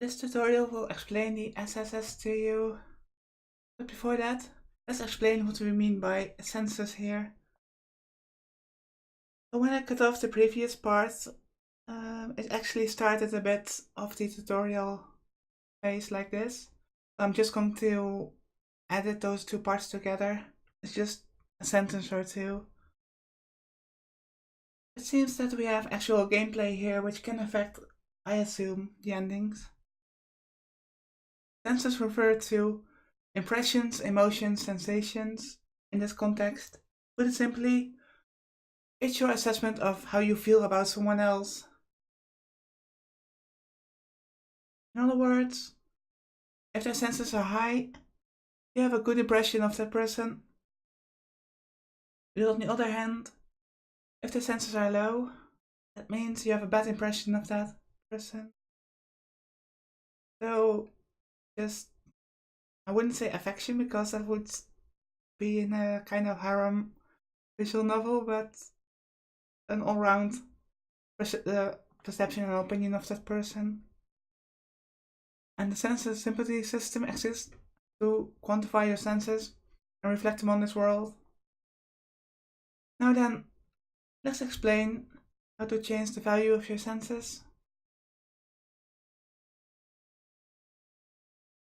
This tutorial will explain the SSS to you, but before that, let's explain what we mean by sensors here. So when I cut off the previous parts, it actually started a bit of the tutorial phase like this. I'm just going to edit those two parts together. It's just a sentence or two. It seems that we have actual gameplay here, which can affect, I assume, the endings. Senses refer to impressions, emotions, sensations in this context. Put it simply, it's your assessment of how you feel about someone else. In other words, if their senses are high, you have a good impression of that person. But on the other hand, if the senses are low, that means you have a bad impression of that person. So, just, I wouldn't say affection because that would be in a kind of harem visual novel, but an all-round perception and opinion of that person. And the senses sympathy system exists to quantify your senses and reflect them on this world. Now then, let's explain how to change the value of your senses.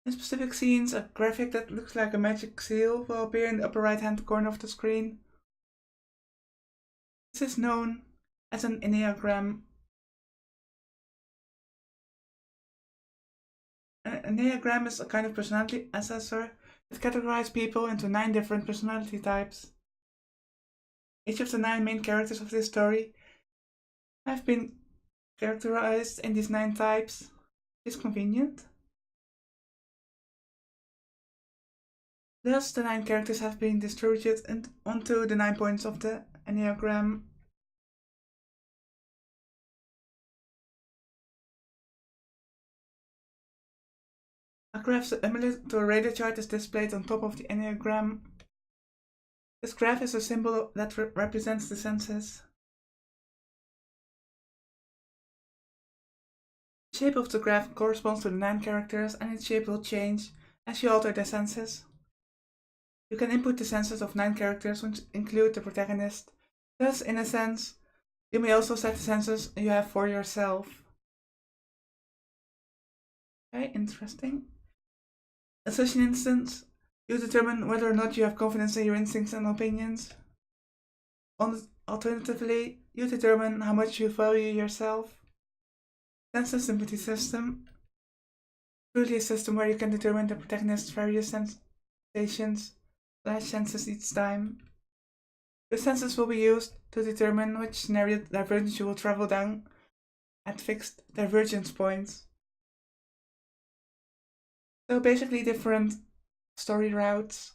In specific scenes, a graphic that looks like a magic seal will appear in the upper right hand corner of the screen. This is known as an enneagram. An enneagram is a kind of personality assessor that categorizes people into 9 different personality types. Each of the 9 main characters of this story have been characterized in these 9 types. It's convenient. Thus, the 9 characters have been distributed onto the 9 points of the enneagram. A graph similar to a radar chart is displayed on top of the enneagram. This graph is a symbol that represents the senses. The shape of the graph corresponds to the 9 characters, and its shape will change as you alter the senses. You can input the senses of 9 characters, which include the protagonist. Thus, in a sense, you may also set the senses you have for yourself. Okay, interesting. In such an instance, you determine whether or not you have confidence in your instincts and opinions. Alternatively, you determine how much you value yourself. Sense sympathy system. Truly a system where you can determine the protagonist's various sensations / senses each time. Your senses will be used to determine which scenario divergence you will travel down at fixed divergence points. So basically different story routes.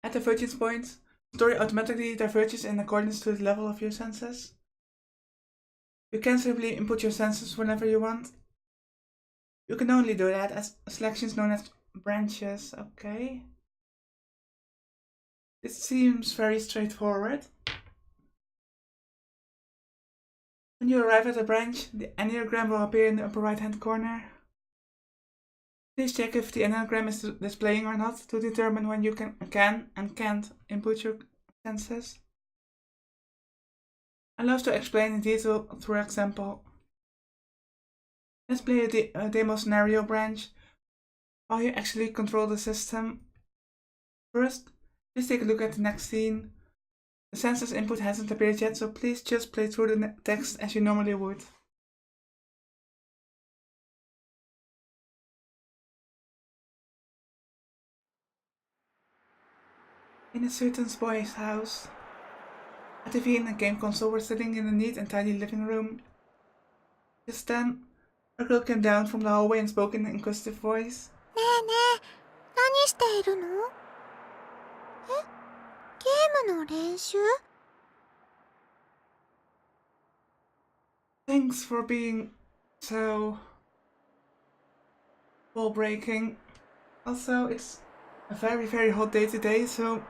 At divergence points, the story automatically diverges in accordance to the level of your senses. You can simply input your senses whenever you want. You can only do that as selections known as branches, okay? This seems very straightforward. When you arrive at a branch, the enneagram will appear in the upper right hand corner. Please check if the enneagram is displaying or not to determine when you can and can't input your senses. I love to explain in detail through example. Let's play a demo scenario branch while you actually control the system. First, please take a look at the next scene. The senses input hasn't appeared yet, so please just play through the text as you normally would. In a certain boy's house, a TV and a game console were sitting in a neat and tidy living room. Just then, a girl came down from the hallway and spoke in an inquisitive voice. ねえねえ、何しているの？え？ゲームの練習？ Thanks for being so ball breaking. Also, it's a very, very hot day today, so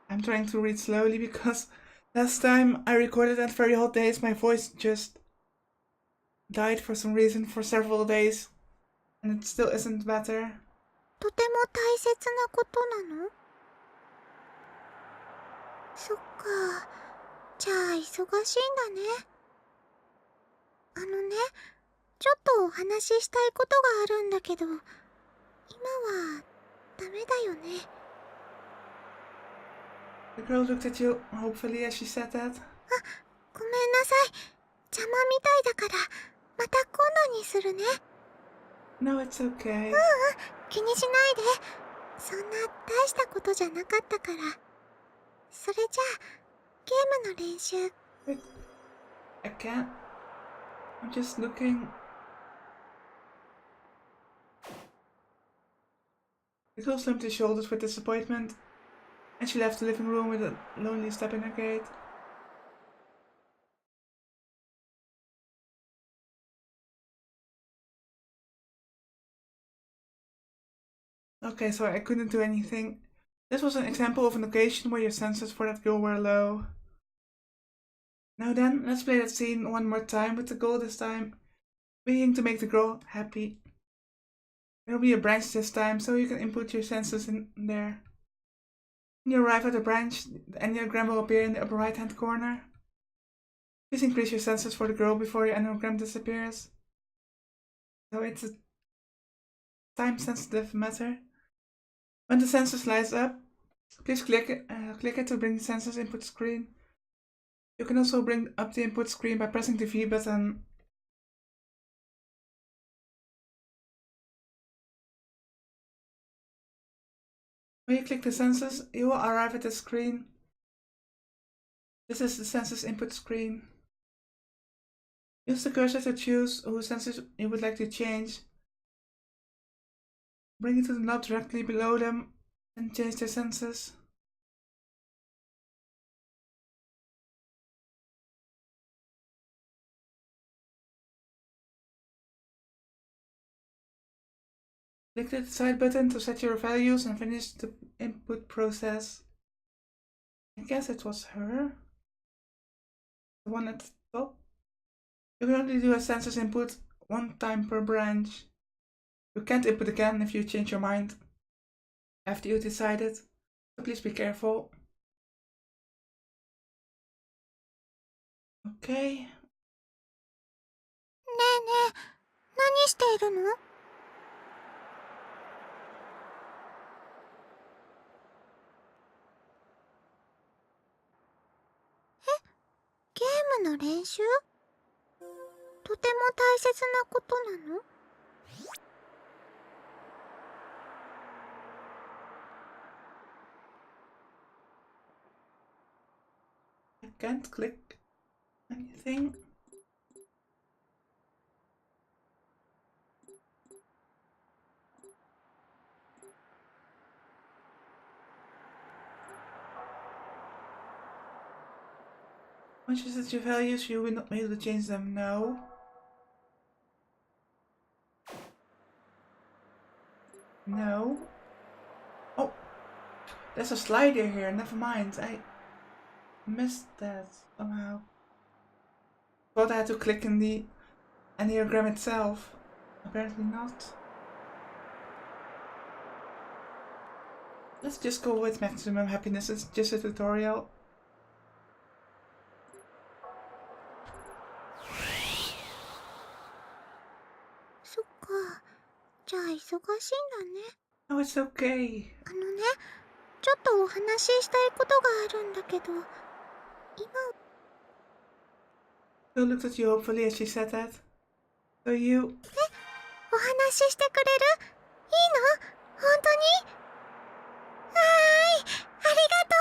I'm trying to read slowly because Last time I recorded at very hot days, my voice just died for some reason for several days, and it still isn't better. とても大切なことなの？そっか。じゃあ忙しいんだね。ちょっとお話ししたいことがあるんだけど、今はダメだよね。The girl looked at you hopefully as she said that. ごめんなさい。邪魔みたいだから、また今度にするね。No, it's okay. 気にしないで。そんな大したことじゃなかったから。それじゃあ、ゲームの練習。Wait, I can't. I'm just looking. The girl slumped her shoulders with disappointment, and she left the living room with a lonely step in her gait. Okay, so I couldn't do anything. This was an example of an occasion where your senses for that girl were low. Now then, let's play that scene one more time with the goal this time being to make the girl happy. There'll be a branch this time, so you can input your senses in there. When you arrive at the branch, the enneagram will appear in the upper right hand corner. Please increase your senses for the girl before your enneagram disappears. So it's a time sensitive matter. When the senses lights up, please click it to bring the senses input screen. You can also bring up the input screen by pressing the V button. When you click the senses, you will arrive at the screen. This is the senses input screen. Use the cursor to choose whose senses you would like to change. Bring it to the knob directly below them and change their senses. Click the side button to set your values and finish the input process. I guess it was her. The one at the top. You can only do a senses input one time per branch. You can't input again if you change your mind after you decided, so please be careful. Okay. ねえねえ、何しているの？ゲームの練習？とても大切なことなの？ I can't click anything. Once you set your values, you will not be able to change them. No. No. Oh, there's a slider here. Never mind. I missed that somehow. Thought I had to click in the enneagram itself. Apparently not. Let's just go with maximum happiness. It's just a tutorial.そっか。じゃあ忙しいんだね。 No, it's okay. ちょっとお話ししたいことがあるんだけど、今 Phil looked at you hopefully as she said that. So you... お話ししてくれる？いいの？本当に？はーい、ありがと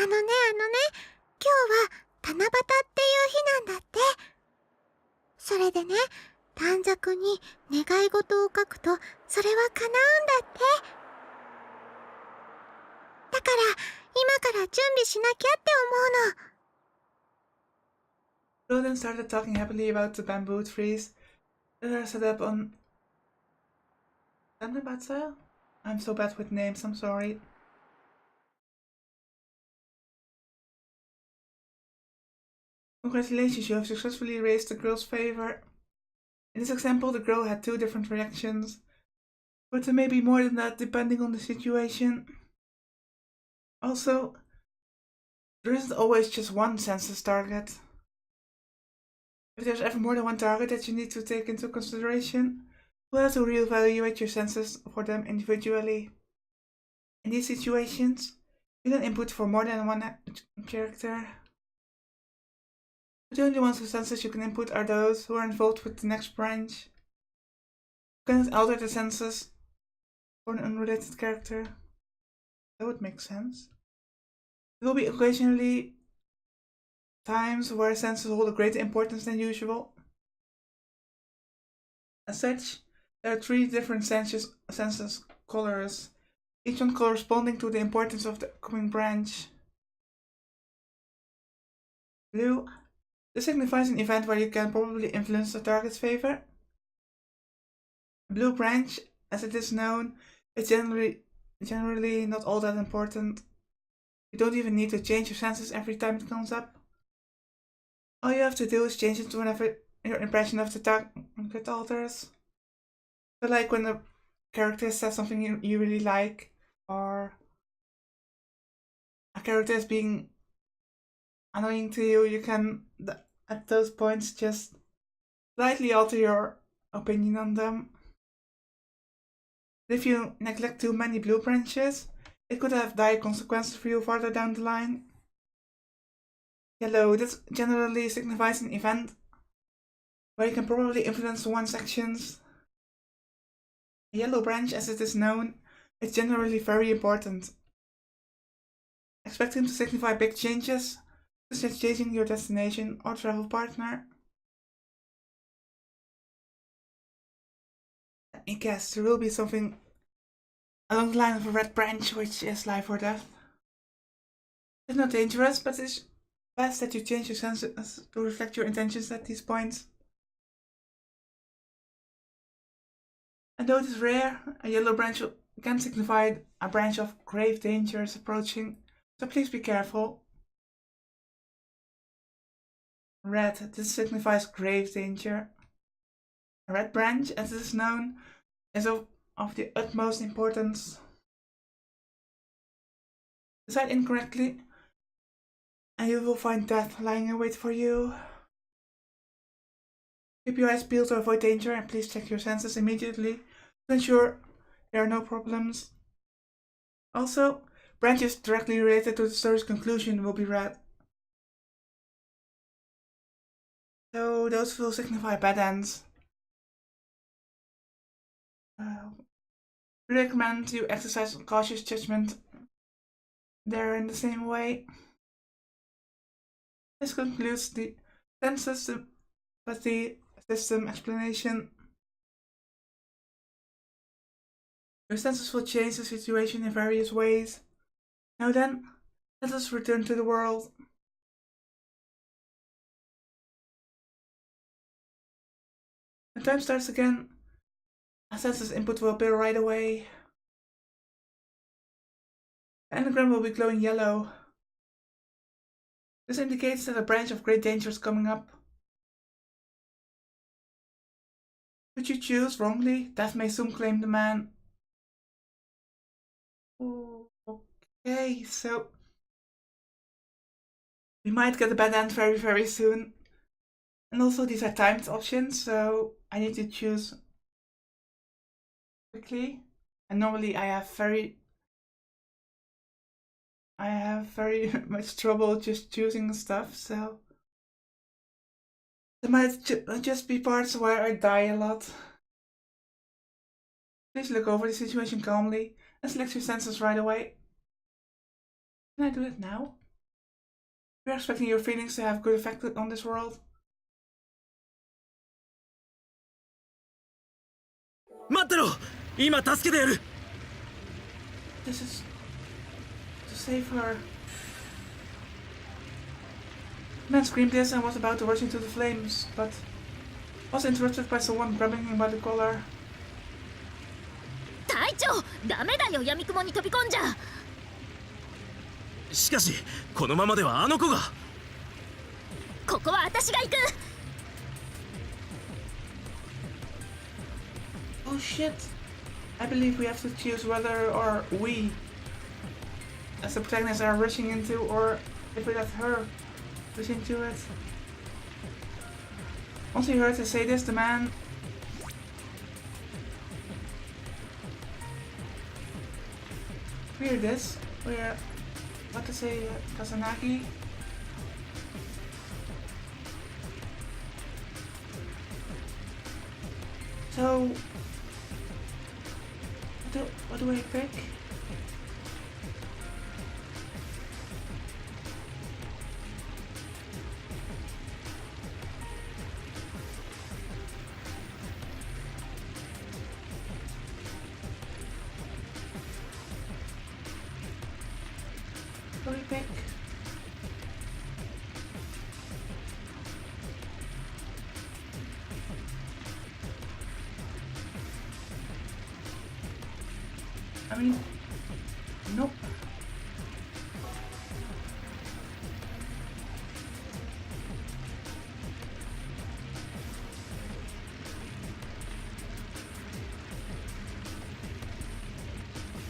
う。今日は七夕っていう日なんだって。それでね、短冊に願い事を書くとそれは叶うんだって。だから今から準備しなきゃって思うの。Phil then started talking happily about the bamboo trees that are set up on... Tanabata? I'm so bad with names, I'm sorry. Congratulations, you have successfully raised the girl's favor. In this example, the girl had 2 different reactions, but there may be more than that depending on the situation. Also, there isn't always just one census target. If there's ever more than one target that you need to take into consideration, you'll have to reevaluate your census for them individually. In these situations, you can input for more than one character. But the only ones whose census you can input are those who are involved with the next branch. You cannot alter the census for an unrelated character. That would make sense. There will be occasionally times where census hold a greater importance than usual. As such, there are 3 different census colors, each one corresponding to the importance of the upcoming branch. Blue. This signifies an event where you can probably influence the target's favor. Blue branch, as it is known, is generally not all that important. You don't even need to change your census every time it comes up. All you have to do is change it whenever your impression of the target alters. So like when the character says something you really like, or a character is being annoying to you, you can at those points just slightly alter your opinion on them. If you neglect too many blue branches, it could have dire consequences for you farther down the line. Yellow. This generally signifies an event where you can probably influence one's actions. A yellow branch, as it is known, is generally very important. Expect him to signify big changes, such as changing your destination or travel partner. Let me guess, there will be something along the line of a red branch, which is life or death. It's not dangerous, but it's best that you change your senses to reflect your intentions at these points. And though it is rare, a yellow branch can signify a branch of grave danger is approaching, so please be careful. Red. This signifies grave danger. A red branch, as it is known, is of the utmost importance. Decide incorrectly, and you will find death lying in wait for you. Keep your eyes peeled to avoid danger, and please check your senses immediately to ensure there are no problems. Also, branches directly related to the story's conclusion will be red. So those will signify bad ends. We recommend you exercise cautious judgment there in the same way. This concludes the system explanation. Your senses will change the situation in various ways. Now then, let us return to the world. When time starts again, a census input will appear right away. The anagram will be glowing yellow. This indicates that a branch of great danger is coming up. Should you choose wrongly, death may soon claim the man. Oh, okay, so we might get a bad end very, very soon. And also these are timed options, so I need to choose quickly. And normally I have very much trouble just choosing stuff, so there might just be parts where I die a lot. Please look over the situation calmly and select your senses right away. Can I do it now? We're expecting your feelings to have good effect on this world. 待ってろ、今助けてやる。 This is to save her. The man screamed this and was about to rush into the flames, but was interrupted by someone grabbing him by the collar. 隊長、ダメだよ、闇雲に飛び込んじゃ。しかしこのままではあの子が。こここは私が行く。 Oh shit! I believe we have to choose whether or we, as the protagonists, are rushing into, or if we let her rush into it. Once he heard her say this, the man hear this, where what to say, Kazanagi. So what do I pick? What do I pick? I mean, nope.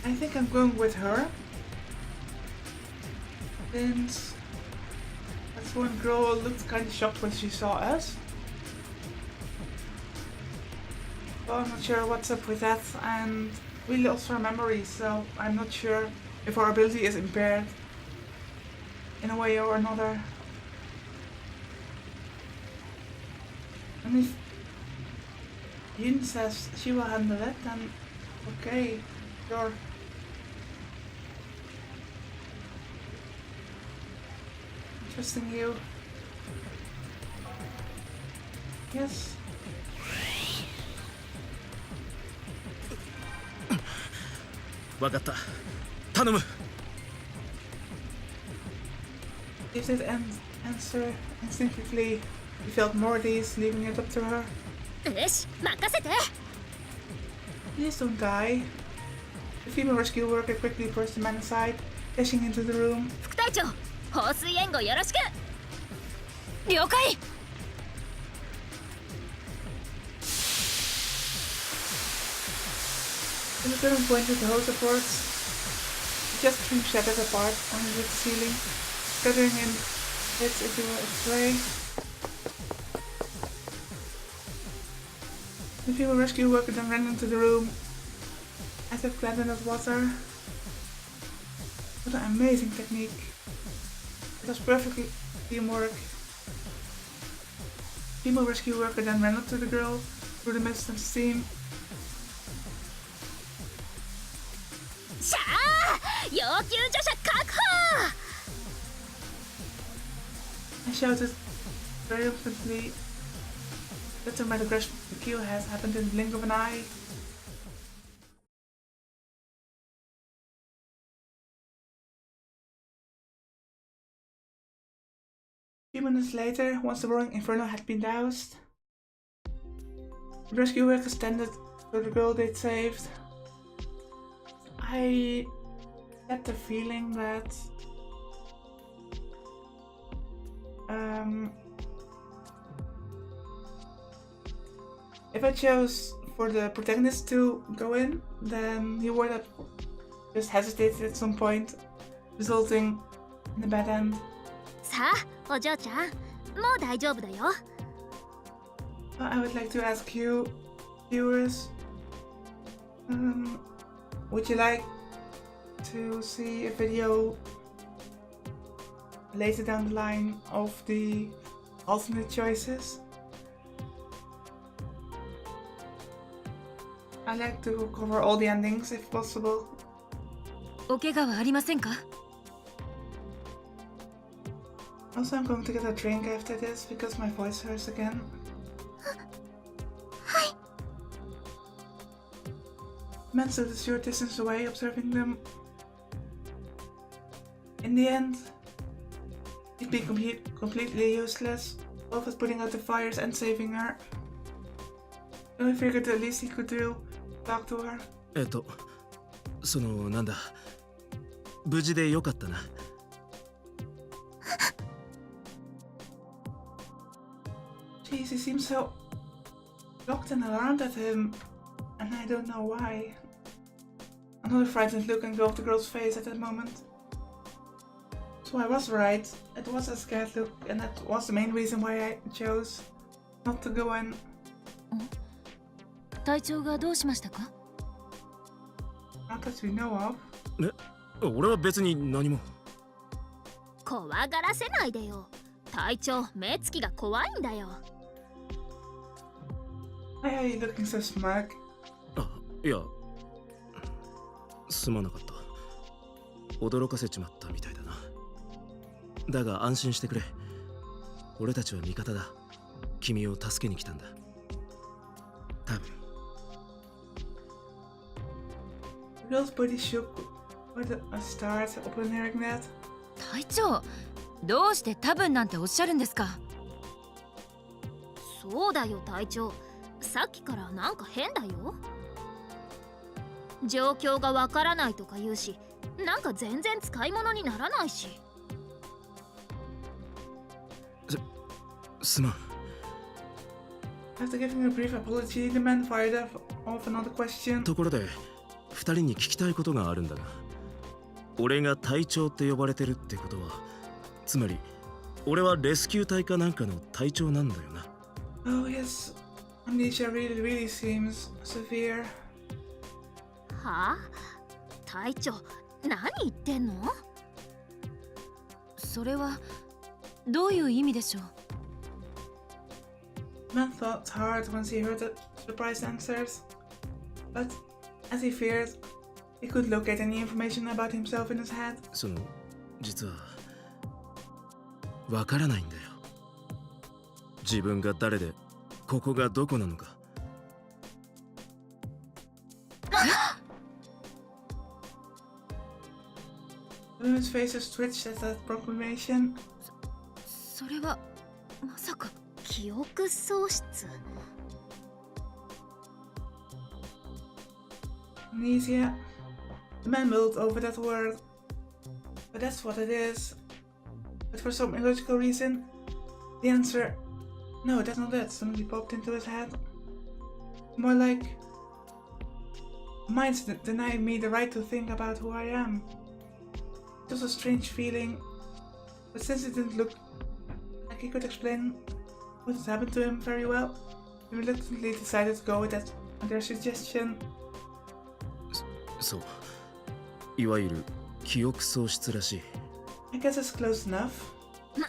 I think I'm going with her. Since that's one girl looked kind of shocked when she saw us. Well, I'm not sure what's up with that, and we lost our memory, so I'm not sure if our ability is impaired in a way or another. And if Yun says she will handle it, then okay, sure. Trusting you. Yes. If that answer instinctively, he felt more at ease, leaving it up to her. よし、任せて。 Please don't die. The female rescue worker quickly pushed the man aside, dashing into the room. 副隊長、放水援護よろしく。了解。 The lieutenant pointed the hose upwards. It just threw shadows apart under the ceiling, scattering in hits into a spray. The female rescue worker then ran into the room, as if glad in hot water. What an amazing technique. It was perfectly teamwork. The female rescue worker then ran up to the girl through the mist and steam. しゃあ、要救助者確保。 I shouted triumphantly. That dramatic rush to the kill has happened in the blink of an eye. A few minutes later, once the roaring inferno had been doused, the rescue workers tended to the girl they'd saved. I get the feeling that if I chose for the protagonist to go in, then he would have just hesitated at some point, resulting in a bad end. さあ、お嬢ちゃん、もう大丈夫だよ。 I would like to ask you, viewers, would you like to see a video later down the line of the alternate choices? I like to cover all the endings if possible. お怪我はありませんか？ Also, I'm going to get a drink after this because my voice hurts again. はい。 Man stood a short distance away, observing them. In the end, he'd be completely useless, both as putting out the fires and saving her. So I figured the least he could do, talk to her. なんだ、無事でよかったな。Jeez, he seems so shocked and alarmed at him, and I don't know why. Another frightened look engulfed the girl's face at that moment. So I was right. It was a scared look, and that was the main reason why I chose not to go in. 体調がどうしましたか？ Not that we know of. 俺は別に何も。怖がらせないでよ。隊長、目つきが怖いんだよ。Why are you looking so smug? いや、すまなかった。驚かせちまったみたいだな。だが安心してくれ。俺たちは味方だ。君を助けに来たんだ。多分。The girl's body shook with a start upon hearing that. 隊長、どうして多分なんておっしゃるんですか？そうだよ隊長、さっきからなんか変だよ。状況がわからないとか言うし、なんか全然使い物にならないし。すまん。After giving a brief apology, the man fired off another question. ところで、二人に聞きたいことがあるんだが、俺が隊長って呼ばれてるってことは、つまり俺はレスキュー隊かなんかの隊長なんだよな。Oh yes, amnesia really seems severe. はあ？隊長、何言ってんの？それはどういう意味でしょう？ The man thought hard once he heard the surprised answers, but as he feared, he could locate any information about himself in his head. 実はわからないんだよ。自分が誰で、ここがどこなのか。The women's faces twitched at that proclamation. それはまさか。記憶喪失。Amnesia. The man mulled over that word. But that's what it is. But for some illogical reason, the answer, no, that's not it, suddenly popped into his head. More like, mind's denying me the right to think about who I am. It was a strange feeling, but since it didn't look like he could explain what had happened to him very well, he reluctantly decided to go with their suggestion. そう。いわゆる記憶喪失らしい。I guess it's close enough. ま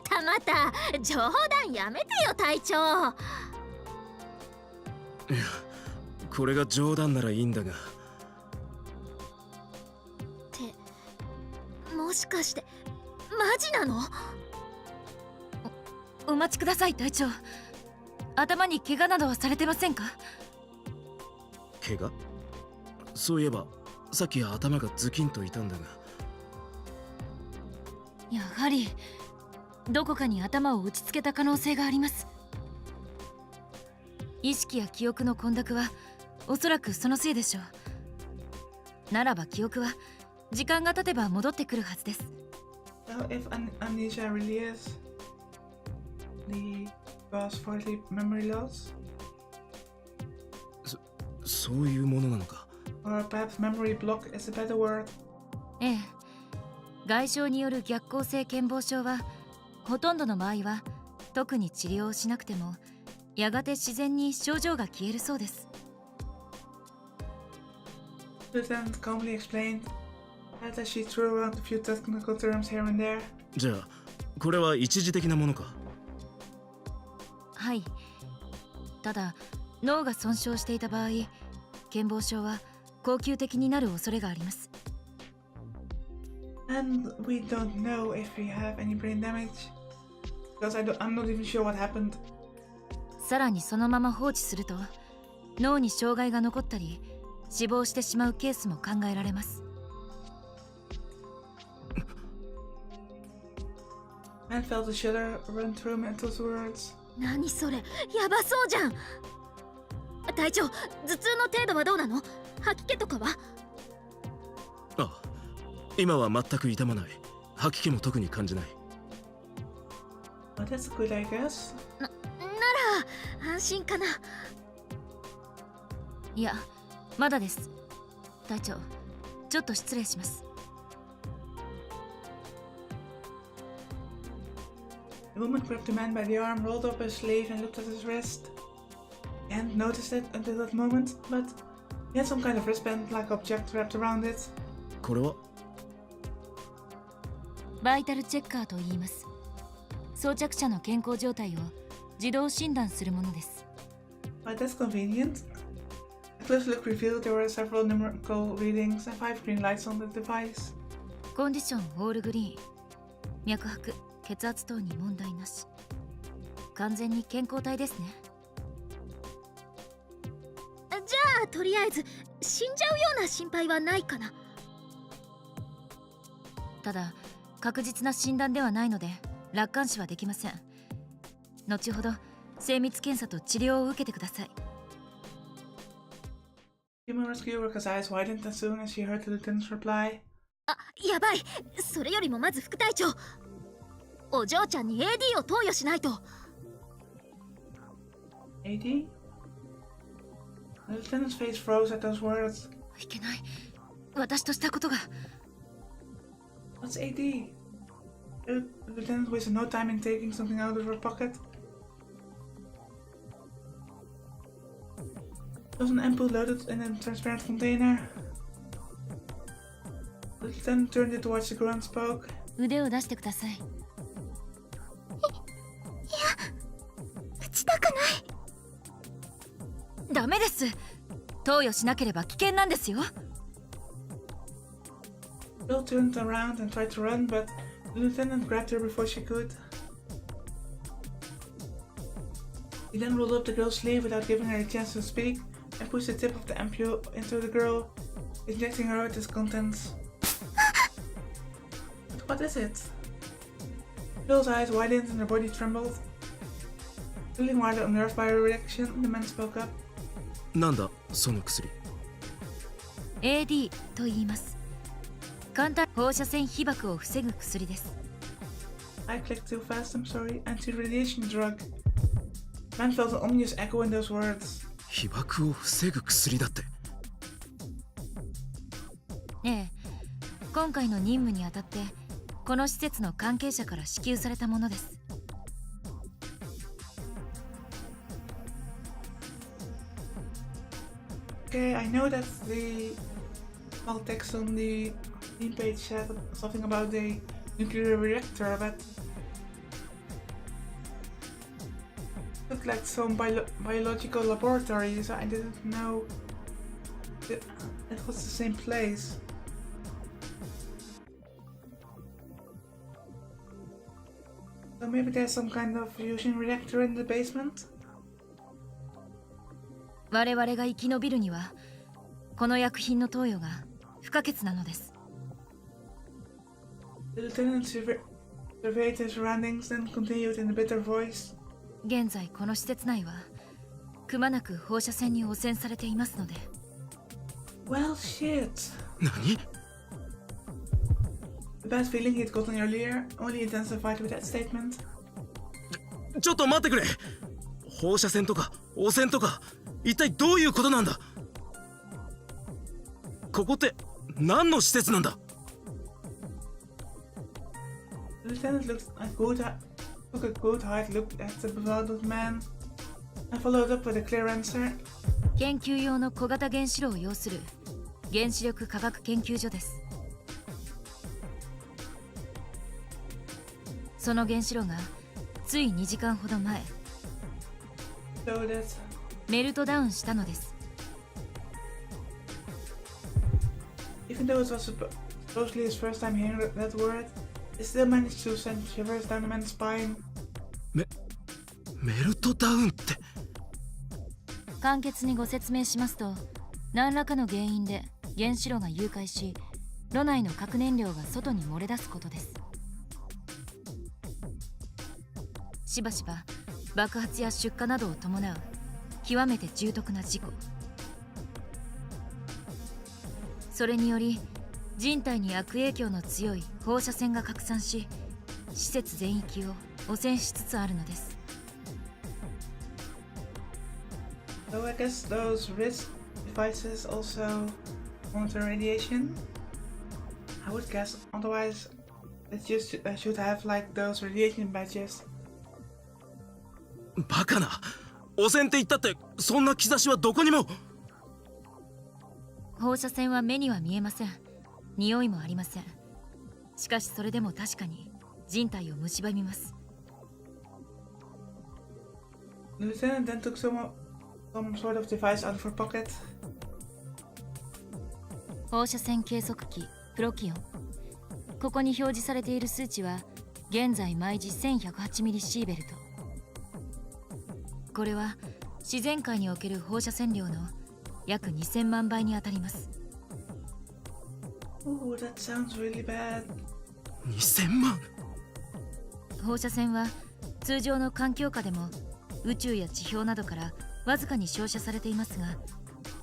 たまた冗談やめてよ隊長。いや、これが冗談ならいいんだが。ってもしかしてマジなの？お待ちください隊長。頭に怪我などはされてませんか？怪我？そういえばさっき頭がズキンと痛んだが。やはりどこかに頭を打ちつけた可能性があります。意識や記憶の混濁はおそらくそのせいでしょう。ならば記憶は時間が経てば戻ってくるはずです。 So if amnesia really is the cause for the memory loss? そういうものなのか。Or perhaps memory block is a better word. ええ、外傷による逆行性健忘症はほとんどの場合は特に治療をしなくてもやがて自然に症状が消えるそうです。 Lieutenant calmly explained that as she threw around a few technical terms here and there. じゃあこれは一時的なものか。はい。ただ脳が損傷していた場合、健忘症は恒久的になる恐れがあります。 And we don't know if we have any brain damage. Because I'm not even sure what happened. さらにそのまま放置すると脳に障害が残ったり死亡してしまうケースも考えられます。 Man felt a shudder run through him at those words. 何それ、やばそうじゃん。隊長、頭痛の程度はどうなの？吐き気とかは？あ、今は全く痛まない。吐き気も特に感じない。Oh, that's good, I guess. なら安心かな。いや、まだです。隊長、ちょっと失礼します。The woman grabbed the man by the arm, rolled up his sleeve, and looked at his wrist. He hadn't noticed it until that moment, but he had some kind of wristband-like object wrapped around it. これはバイタルチェッカーと言います。装着者の健康状態を自動診断するものです。But that's convenient. A close look revealed there were several numerical readings and 5 green lights on the device. コンディションオールグリーン。脈拍、血圧等に問題なし。完全に健康体ですね。じゃあとりあえず死んじゃうような心配はないかな。ただ確実な診断ではないので楽観視はできません。後ほど精密検査と治療を受けてください。Human rescue worker's eyes widened as soon as she heard the lieutenant's reply. あ、やばい。それよりもまず副隊長、お嬢ちゃんに AD を投与しないと。 AD? The lieutenant's face froze at those words. いけない。私としたことが。What's AD? The lieutenant wasted no time in taking something out of her pocket. It was an ampoule loaded in a transparent container. The lieutenant turned it towards the girl and spoke. 腕を出してください。打ちたくない。ダメです。投与しなければ危険なんですよ。The girl turned around and tried to run, but the lieutenant grabbed her before she could. He then rolled up the girl's sleeve without giving her a chance to speak and pushed the tip of the ampule into the girl, injecting her with its contents. But what is it? The girl's eyes widened and her body trembled. Feeling rather unnerved by her reaction, the man spoke up. なんだその薬。 AD と言います。簡単放射線被曝を防ぐ薬です。I clicked too fast, I'm sorry. Anti-radiation drug. Man felt an ominous echo in those words. 被曝を防ぐ薬だって。ええ、今回の任務にあたってこの施設の関係者から支給されたものです。Okay, I know that the small text on the theme page said something about the nuclear reactor, but it looked like some biological laboratory, so I didn't know that it was the same place. So maybe there's some kind of fusion reactor in the basement? 我々が生き延びるにはこの薬品の投与が不可欠なのです。 The lieutenant surveyed his surroundings, then continued in a bitter voice. 現在この施設内はくまなく放射線に汚染されていますので。 Well, shit. 何？ The bad feeling he'd gotten earlier only intensified with that statement. ちょっと待ってくれ。放射線とか汚染とか一体どういうことなんだ。ここって何の施設なんだ。 The lieutenant took a good hard look at the bewildered man and followed up with a clear answer. 研究用の小型原子炉を要する原子力科学研究所です。その原子炉がつい2時間ほど前 So that メルトダウンしたのです。 even though it was supposedly his first time hearing that word, it still managed to send shivers down the man's spine. メルトダウンって。簡潔にご説明しますと、何らかの原因で原子炉が融解し、炉内の核燃料が外に漏れ出すことです。しばしば爆発や出火などを伴う極めて重篤な事故。それにより人体に悪影響の強い放射線が拡散し、施設全域を汚染しつつあるのです。 So I guess those wrist devices also monitor radiation? I would guess, otherwise it just should have like those radiation badges. バカな。汚染って言ったってそんな兆しはどこにも。放射線は目には見えません。匂いもありません。しかしそれでも確かに人体を蝕みます。 The lieutenant then took some sort of device out of her pocket. 放射線計測器プロキオン。ここに表示されている数値は現在毎時1108ミリシーベルト。これは自然界における放射線量の約2000万倍に当たります。 Ooh, that sounds really bad. 2000万。放射線は通常の環境下でも宇宙や地表などからわずかに照射されていますが、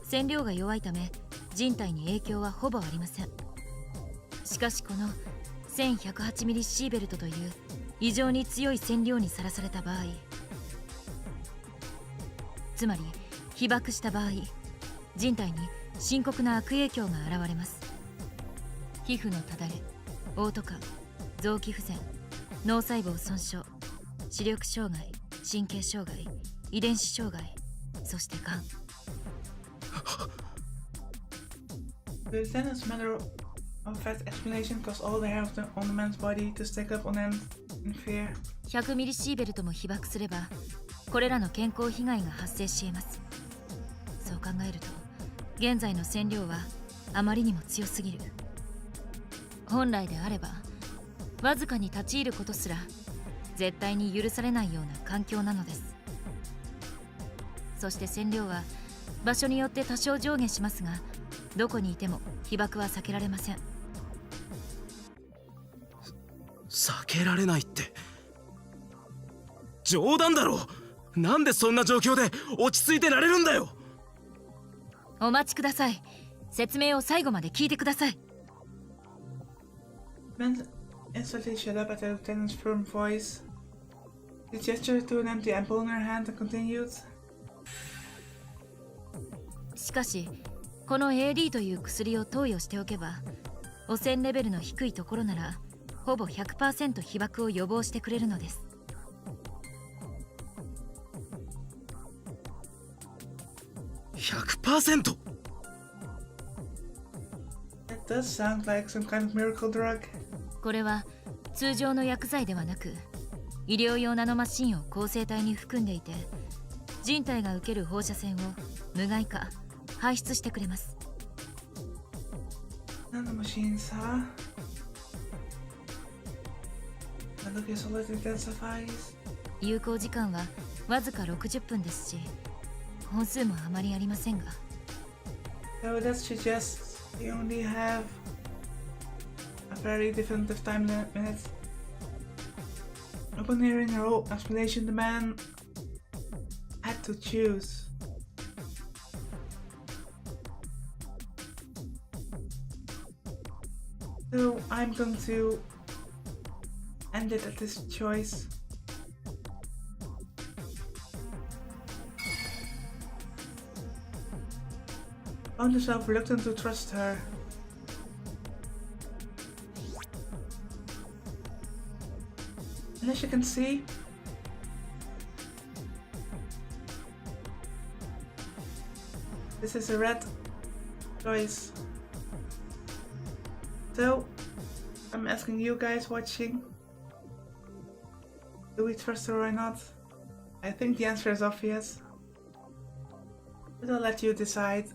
線量が弱いため人体に影響はほぼありません。しかしこの1108ミリシーベルトという異常に強い線量にさらされた場合、つまり被爆した場合、人体に深刻な悪影響が現れます。皮膚のただれ、嘔吐感、臓器不全、脳細胞損傷、視力障害、神経障害、遺伝子障害、そしてがん。 The lieutenant's matter of fact explanation caused all the hair on the man's body to stick up on end in fear. 100ミリシーベルトも被爆すればこれらの健康被害が発生し得ます。そう考えると現在の線量はあまりにも強すぎる。本来であればわずかに立ち入ることすら絶対に許されないような環境なのです。そして線量は場所によって多少上下しますが、どこにいても被爆は避けられません。避けられないって冗談だろ。なんでそんな状況で落ち着いてられるんだよ。お待ちください。説明を最後まで聞いてください。 Man instantly shut up at the lieutenant's firm voice. He gestured to an empty ampoule in her hand and continued. しかしこの AD という薬を投与しておけば、汚染レベルの低いところならほぼ 100% 被爆を予防してくれるのです。 100%。 That does sound like some kind of miracle drug. これは通常の薬剤ではなく医療用ナノマシンを構成体に含んでいて、人体が受ける放射線を無害化排出してくれます。 Nanomachines, huh? And look, his solid intensifies. 有効時間はわずか60分ですし、本数もあまりありませんが。 So that suggests we only have a very definitive time limit. Upon hearing her whole explanation, the man had to choose. So I'm going to end it at this choice. Found himself reluctant to trust her. And as you can see, this is a red choice. So, I'm asking you guys watching, do we trust her or not? I think the answer is obvious, but I'll let you decide.